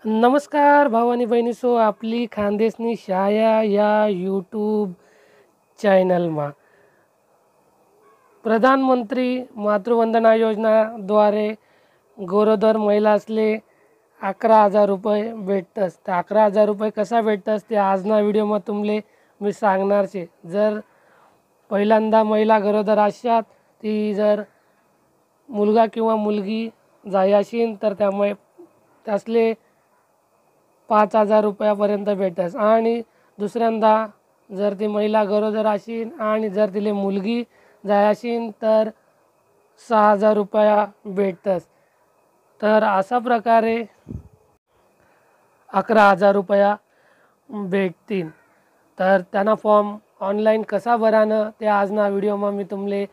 नमस्कार भाऊ आणि बहिणीसो, आपली खानदेशनी शाया या यूट्यूब चॅनलમાં प्रधानमंत्री मातृवंदना योजनाद्वारे गरोदर महिलासले 11,000 रुपये भेटतस. तर 11,000 रुपये कसा भेटतस ते आजना व्हिडिओમાં तुमले मी सांगणार छे. जर पहिल्यांदा महिला गरोदर असतात, ती जर मुलगा किंवा मुलगी झाली असेल तर त्यामुळे त्यासले 5,000 रुपयापर्यंत भेटस. आणि दुसऱ्यांदा जर ती महिला गरोदर असेल आणि जर तिला मुलगी झाली असेल तर 6,000 रुपया भेटतस. तर अशा प्रकारे 11,000 रुपया भेटतील. तर त्यांना फॉर्म ऑनलाईन कसा भरानं ते आजना व्हिडिओમાં मी तुमले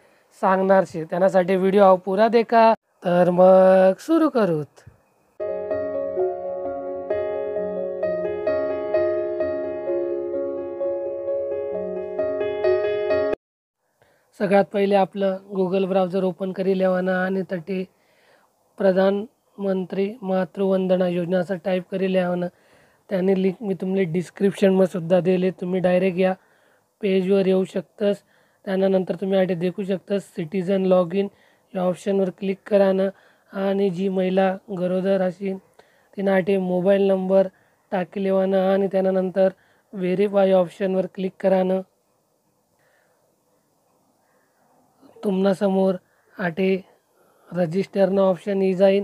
सांगणार छे. त्यासाठी व्हिडिओ पुरा देखा. तर मग सुरू करूत. सगळ्यात पहिले आपलं गूगल ब्राउझर ओपन करी लेवानं आणि तटे प्रधानमंत्री मातृवंदना योजना असं टाईप करी लेवानं. त्याने लिंक मी तुमले डिस्क्रिप्शनमध्ये सुद्धा दिले. तुम्ही डायरेक्ट या पेजवर येऊ शकतस. त्यानंतर तुम्ही आटे देखू शकतस सिटीजन लॉग इन या ऑप्शनवर क्लिक करानं आणि जी महिला गरोदर असेल तिनं आटे मोबाईल नंबर टाकी लेवानं आणि त्यानंतर व्हेरीफाय ऑप्शनवर क्लिक करानं. तुम्हाला समोर आटे रजिस्टरनं ऑप्शन येई जाईन.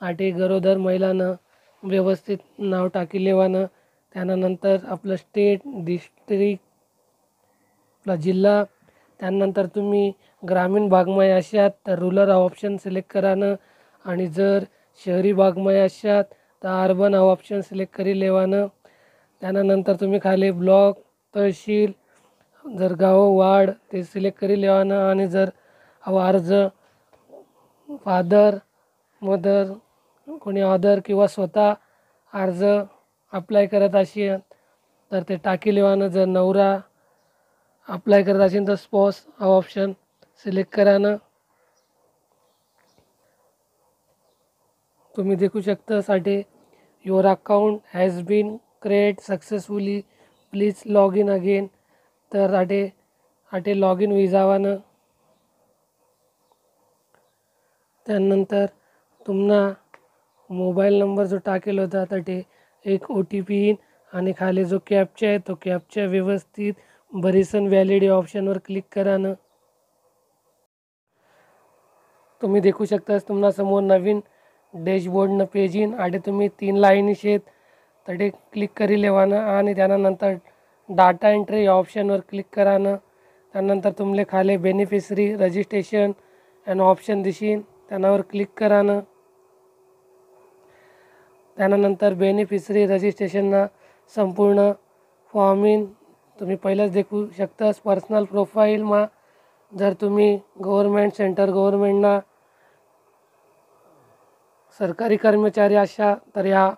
आटे गरोदर महिलानं व्यवस्थित नाव टाकी लेवानं. त्यानंतर आपलं स्टेट, डिस्ट्रिक्ट, आपला जिल्हा, त्यानंतर तुम्ही ग्रामीण भागमध्ये असात तर रूरल ऑप्शन सिलेक्ट करानं आणि जर शहरी भागमध्ये असात तर अर्बन ऑप्शन सिलेक्ट करी लेवानं. त्यानंतर तुम्ही खाली ब्लॉक, तहसील, जर गाव, वार्ड ते सिलेक्ट करी लेवानं आणि जर अर्ज फादर, मदर, कोणी अदर किंवा स्वतः अर्ज अप्लाय करत असेल तर ते टाकी लेवानं. जर नवरा अप्लाय करत असेल तर स्पॉस हा ऑप्शन सिलेक्ट करानं. तुम्ही देखू शकता साठी your account has been create successfully, please log in again. तर आटे लॉग इन होई जावानं. त्यानंतर तुम्हाला मोबाईल नंबर जो टाकेल होता तटे एक OTP येईन आणि खाली जो कॅप्चा आहे तो कॅप्चा व्यवस्थित भरीसन व्हॅलिड या ऑप्शनवर क्लिक करानं. तुम्ही देखू शकता तुम्हाला समोर नवीन डॅशबोर्डनं पेज येईन. आटे तुम्ही 3 लाईनी शेत तटे क्लिक करी लेवानं आणि त्यानंतर डाटा एंट्री या ऑप्शनवर क्लिक करानं. त्यानंतर तुमले खाली बेनिफिशरी रजिस्ट्रेशन आणि ऑप्शन दिसीन त्यावर क्लिक करानं. त्यानंतर बेनिफिशरी रजिस्ट्रेशनना संपूर्ण फॉर्म येईन. तुम्ही पहिलेच देखू शकता पर्सनल प्रोफाईलમાં जर तुम्ही गव्हर्नमेंट, सेंटर गव्हर्नमेंटना सरकारी कर्मचारी अशा तर या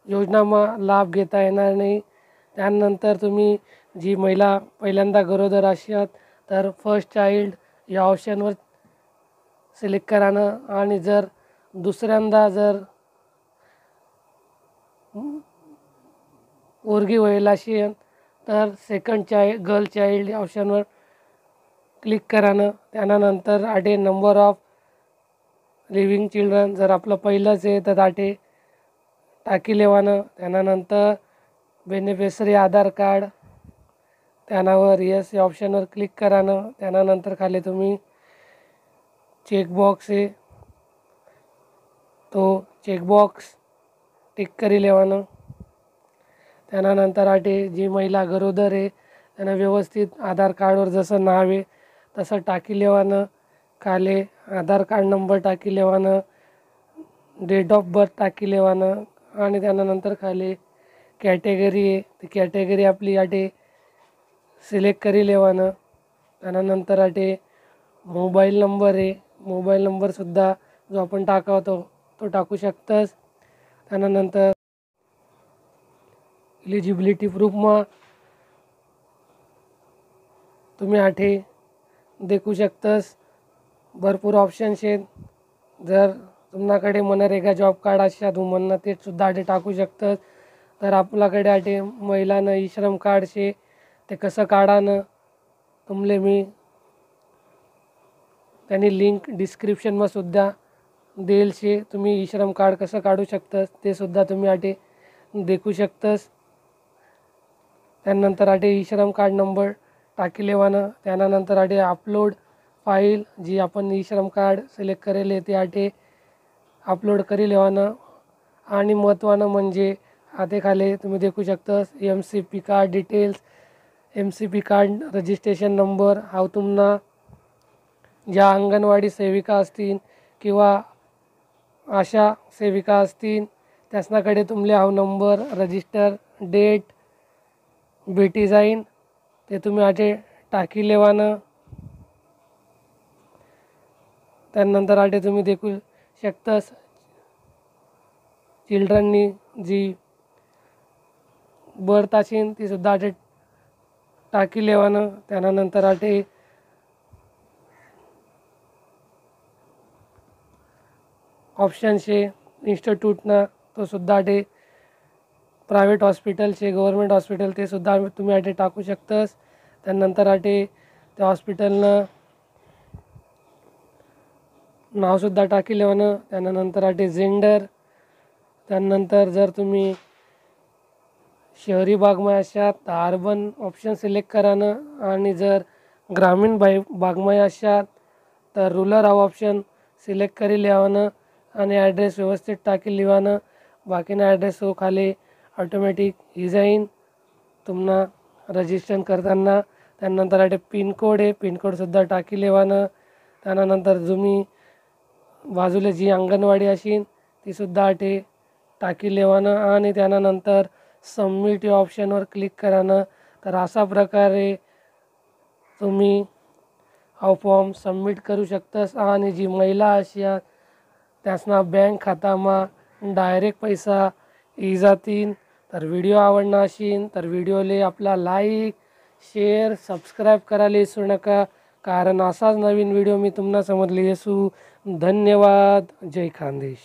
योजनाમાં लाभ घेता येणार नाही. त्यानंतर तुम्ही जी महिला पहिल्यांदा गरोदर असतात तर फर्स्ट चाइल्ड या ऑप्शनवर सिलेक्ट करानं आणि जर दुसऱ्यांदा जर पोरगी होईल असेल तर सेकंड गर्ल चाइल्ड या ऑप्शनवर क्लिक करानं. त्यानंतर आटे नंबर ऑफ लिव्हिंग चिल्ड्रन जर आपलं पहिलंच आहे तर आटे टाकी लेवानं. त्यानंतर बेनिफिशरी आधार कार्ड त्यावर येस या ऑप्शनवर क्लिक करानं. त्यानंतर खाली तुम्ही चेकबॉक्स आहे तो चेकबॉक्स टिक करी लेवानं. त्यानंतर आटे जी महिला गरोदर आहे त्यांना व्यवस्थित आधार कार्डवर जसं नाव आहे तसं टाकी लेवानं. खाली आधार कार्ड नंबर टाकी लेवानं, डेट ऑफ बर्थ टाकी लेवानं आणि त्यानंतर खाली कॅटेगरी आहे ती कॅटेगरी आपली आटे सिलेक्ट करी लेवानं. त्यानंतर आटे मोबाईल नंबर आहे, मोबाईल नंबरसुद्धा जो आपण टाकवतो तो टाकू शकतस. त्यानंतर एलिजिबिलिटी प्रूफમાં तुम्ही आटे देखू शकतस भरपूर ऑप्शन्स आहेत. जर तुमनाकडे मनरेगा जॉब कार्ड आशा तुम्हाला ते सुद्धा आटे टाकू शकतात. तर आपल्याकडे आटे महिलानं ई श्रम कार्ड शे ते कसं काढानं तुमले मी त्यांनी लिंक डिस्क्रिप्शनमा सुद्धा देईल शे. तुम्ही ई श्रम कार्ड कसं काढू शकतस ते सुद्धा तुम्ही आटे देखू शकतस. त्यानंतर आटे ई श्रम कार्ड नंबर टाकी लेवानं त्यानंतर आटे अपलोड फाईल जी आपण ई श्रम कार्ड सिलेक्ट करेल ते आटे अपलोड करी लेवानं. आणि महत्त्वानं म्हणजे आते खाली तुम्ही देखू शकतस MCP card details, MCP card registration number. हा तुम्हाला ज्या अंगणवाडी सेविका असतील किंवा आशा सेविका असतील त्यासनाकडे तुमले हा नंबर रजिस्टर डेट भेटी जाईन ते तुम्ही आटे टाकी लेवानं. त्यानंतर आटे तुम्ही देखू शकतस चिल्ड्रननी जी बर्थ असेल ती सुद्धा आटे टाकी लेवानं. त्यानंतर आटे ऑप्शन शे इन्स्टिट्यूटना तो सुद्धा आटे प्रायव्हेट हॉस्पिटल शे गव्हर्मेंट हॉस्पिटल ते सुद्धा तुम्ही आटे टाकू शकतस. त्यानंतर आटे त्या हॉस्पिटलनं नाव सुद्धा टाकी लेवानं. त्यानंतर आटे जेंडर. त्यानंतर जर तुम्ही शहरी भागमा असात तर अर्बन ऑप्शन सिलेक्ट करानं आणि जर ग्रामीण भागमा असात तर रुरल हा ऑप्शन सिलेक्ट करी लेवानं आणि ॲड्रेस व्यवस्थित टाकी लेवानं. बाकीना ॲड्रेस हो खाली ऑटोमॅटिक ही जाईन तुम्हाला रजिस्ट्रेशन करताना. त्यानंतर आटे पिनकोड आहे पिनकोडसुद्धा टाकी लेवानं. त्यानंतर तुम्ही बाजूला जी अंगणवाडी असेल ती सुद्धा आटे टाकी लेवानं आणि त्यानंतर सबमिट या ऑप्शनवर क्लिक करानं. तर अशा प्रकारे तुम्ही हा फॉर्म सबमिट करू शकतस. आणि जी महिला अशा त्यासना बँक खातामा डायरेक्ट पैसा ई जातीन. तर व्हिडिओ आवडना असेल तर व्हिडिओले आपला लाईक शेअर सबस्क्राईब करायला विसरू नका. कारण असाच नवीन व्हिडिओ मी तुम्हाला समजले येसू. धन्यवाद. जय खानदेश.